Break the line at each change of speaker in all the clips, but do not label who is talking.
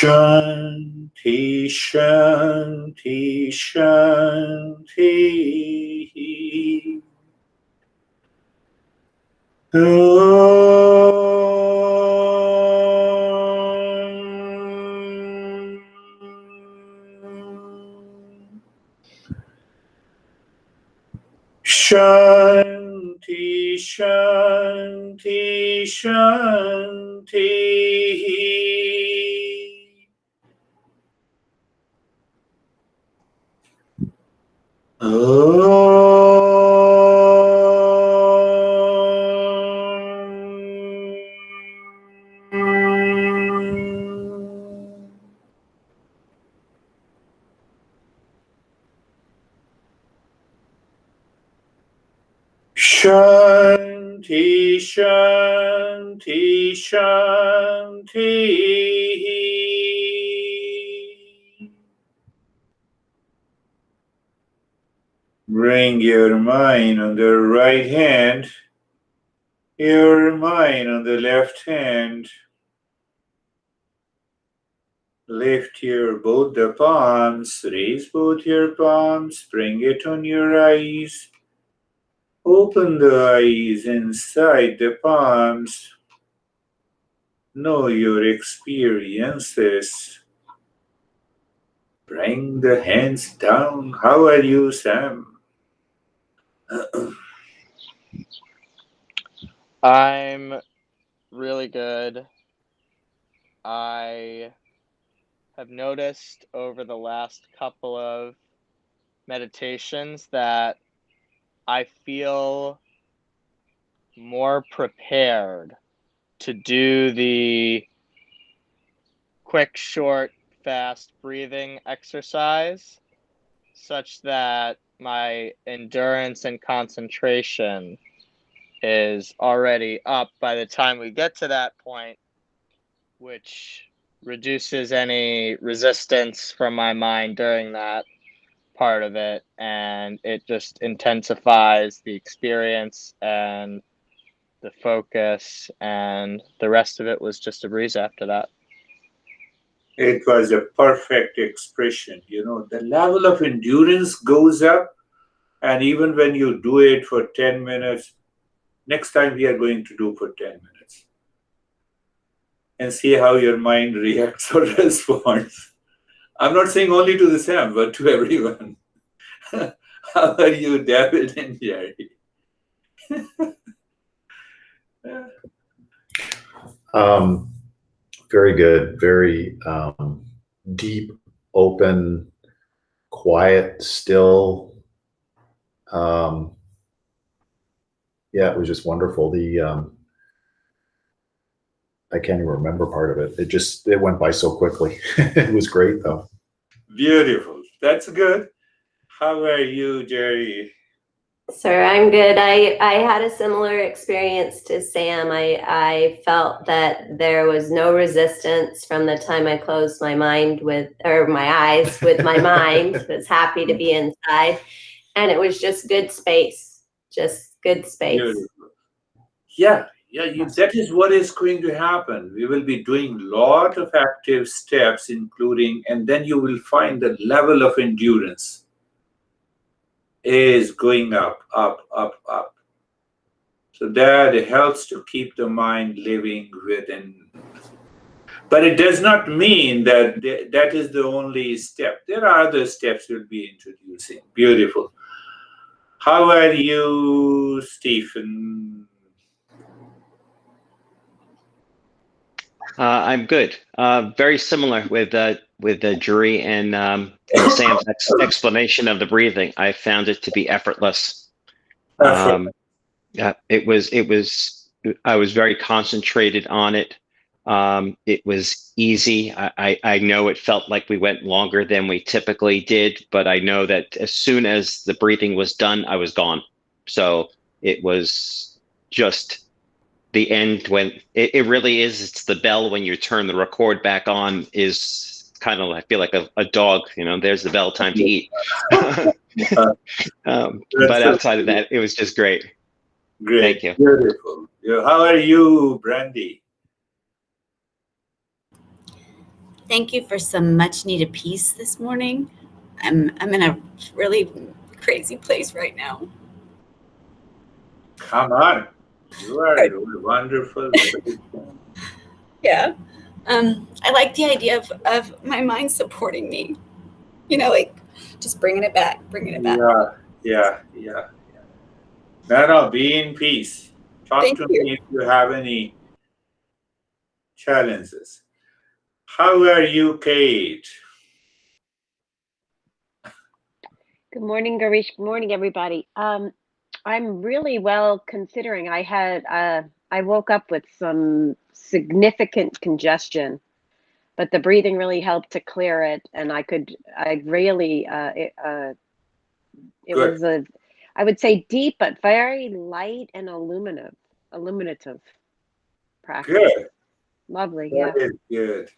Shanti, Shanti, Shanti. Shanti, Shanti, Shanti. Shanti, Shanti, Shanti. Bring your mind on the right hand, your mind on the left hand. Lift your both the palms, raise both your palms, bring it on your eyes. Open the eyes inside the palms. Know your experiences. Bring the hands down. How are you, Sam?
I'm really good. I have noticed over the last couple of meditations that I feel more prepared to do the quick, short, fast breathing exercise, such that my endurance and concentration is already up by the time we get to that point, which reduces any resistance from my mind during that part of it, and it just intensifies the experience and the focus, and the rest of it was just a breeze after that.
It was a perfect expression. The level of endurance goes up, and even when you do it for 10 minutes, next time we are going to do for 10 minutes. And see how your mind reacts or responds. I'm not saying only to the Sam, but to everyone. How are you, David and Jerry?
Very good. Very deep, open, quiet, still. Yeah, it was just wonderful. I can't even remember part of it. It went by so quickly. It was great though.
Beautiful. That's good. How are you, Jerry?
Sir, I'm good. I had a similar experience to Sam. I felt that there was no resistance from the time I closed my eyes with my mind. Was happy to be inside. And it was just good space. Just good space.
Beautiful. Yeah. That is what is going to happen. We will be doing a lot of active steps, including, and then you will find the level of endurance is going up, up, up, up. So that helps to keep the mind living within. But it does not mean that that is the only step. There are other steps we'll be introducing. Beautiful. How are you, Stephen?
I'm good. Very similar with Juri and Sam's explanation of the breathing. I found it to be effortless. Yeah, it was. I was very concentrated on it. It was easy. I know it felt like we went longer than we typically did, but I know that as soon as the breathing was done, I was gone. So it was just the end when it really is. It's the bell when you turn the record back on is kind of, I feel like a dog, there's the bell, time to eat. But outside of that, it was just great.
Great.
Thank you.
Beautiful. How are you, Brandy?
Thank you for some much needed peace this morning. I'm in a really crazy place right now.
Come on. You are wonderful.
Yeah. I like the idea of my mind supporting me. You know, like just bringing it back.
Yeah. No, be in peace. Talk
Thank
to
you.
me if you have any challenges. How are you, Kate?
Good morning, Girish. Good morning, everybody. I'm really well considering I woke up with some significant congestion, but the breathing really helped to clear it, and I really, it
Good.
was I would say deep, but very light and illuminative practice.
Good.
Lovely,
That
yeah.
is good.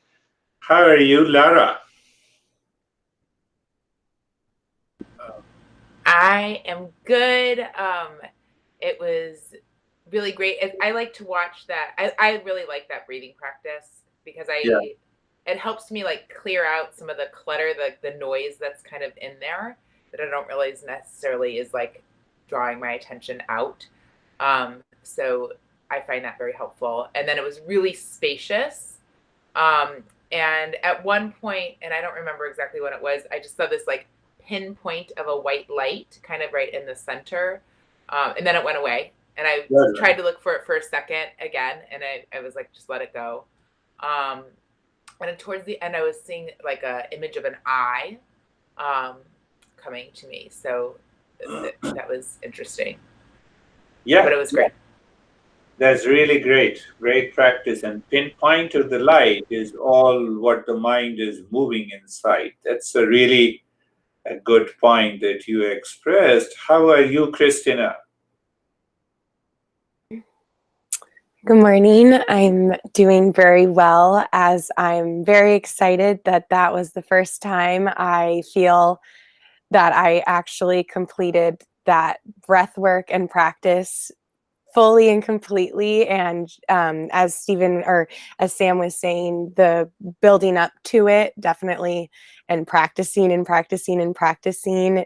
How are you, Lara?
I am good. It was really great. I like to watch that. I really like that breathing practice because
Yeah.
it helps me like clear out some of the clutter, the noise that's kind of in there that I don't realize necessarily is like drawing my attention out. So I find that very helpful. And then it was really spacious. And at one point, and I don't remember exactly what it was, I just saw this like pinpoint of a white light kind of right in the center. And then it went away. And I
Good.
tried to look for it for a second again. And I was like, just let it go. And then towards the end, I was seeing like a image of an eye coming to me. So that was interesting.
Yeah.
But it was great.
That's really great. Great practice. And pinpoint of the light is all what the mind is moving inside. That's a really a good point that you expressed. How are you, Christina?
Good morning. I'm doing very well, as I'm very excited that that was the first time I feel that I actually completed that breath work and practice fully and completely. And as Sam was saying, the building up to it definitely, and practicing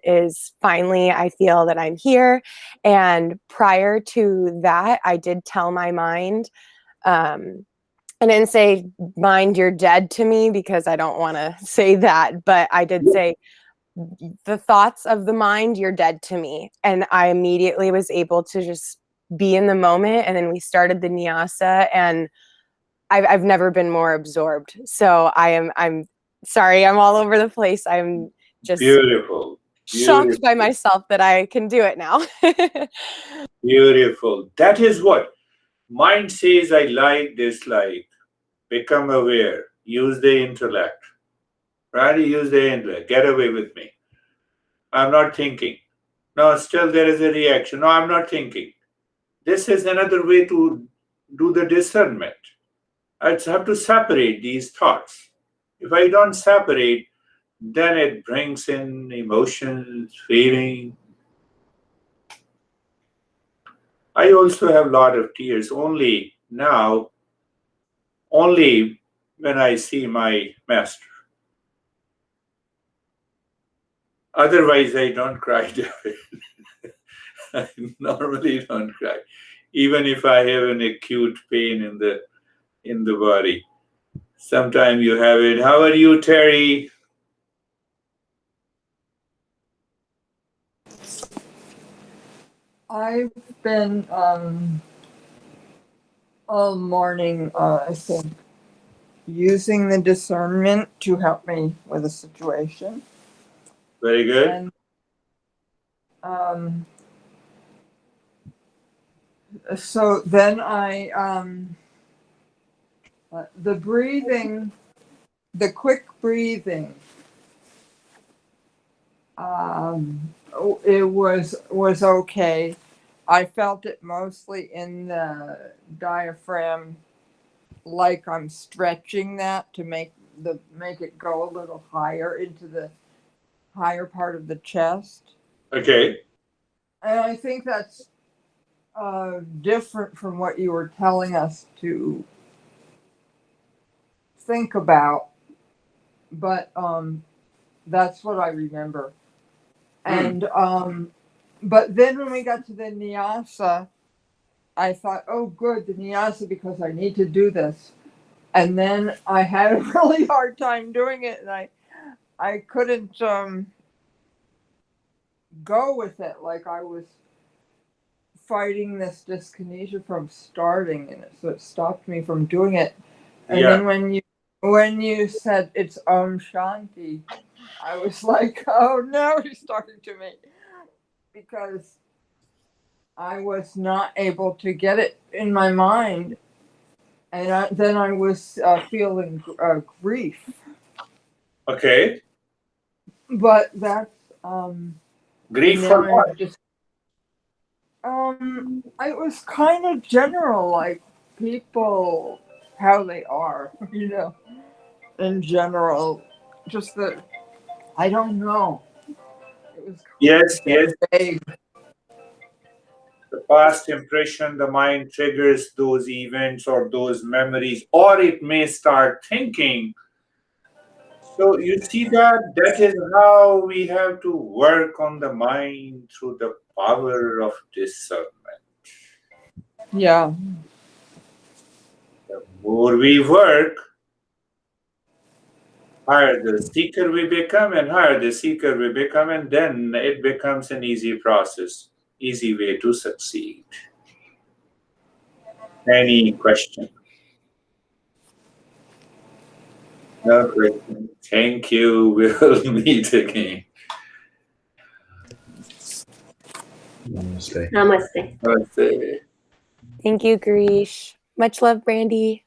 is finally, I feel that I'm here. And prior to that, I did tell my mind, I didn't say, mind, you're dead to me, because I don't want to say that, but I did say, the thoughts of the mind, you're dead to me. And I immediately was able to just be in the moment. And then we started the nyasa, and I've never been more absorbed. So I'm sorry, I'm all over the place. I'm just
Beautiful.
shocked by myself that I can do it now.
Beautiful. That is what mind says. I like, dislike. Become aware. Use the intellect. Right? Use the intellect. Get away with me. I'm not thinking. No, still there is a reaction. No, I'm not thinking. This is another way to do the discernment. I have to separate these thoughts. If I don't separate, then it brings in emotions, feeling. I also have a lot of tears only now, only when I see my master. Otherwise, I don't cry. I normally don't cry, even if I have an acute pain in the body. Sometimes you have it. How are you, Terry?
I've been all morning, I think, using the discernment to help me with a situation.
Very good.
And so then the breathing, the quick breathing, it was okay. I felt it mostly in the diaphragm, like I'm stretching that to make it go a little higher into the higher part of the chest.
Okay.
And I think that's different from what you were telling us to think about. but that's what I remember. And but then when we got to the Nyasa, I thought, oh, good, the Nyasa, because I need to do this. And then I had a really hard time doing it, and I couldn't go with it. Like I was fighting this dyskinesia from starting, and so it stopped me from doing it. And
Yeah.
then when you said it's Om Shanti, I was like, oh no, he's talking to me, because I was not able to get it in my mind, and then I was feeling grief.
Okay.
But that's
Grief
now
for what?
I'm just it was kind of general, like people how they are, you know, in general. Just that I don't know. It was
Yes,
kind
yes.
of vague.
The past impression, the mind triggers those events or those memories, or it may start thinking. So you see that is how we have to work on the mind through the power of discernment.
Yeah.
The more we work, higher the seeker we become, and higher the seeker we become, and then it becomes an easy process, easy way to succeed. Any question? No question. Thank you. We'll meet again.
Namaste.
Namaste.
Namaste.
Thank you, Girish. Much love, Brandy.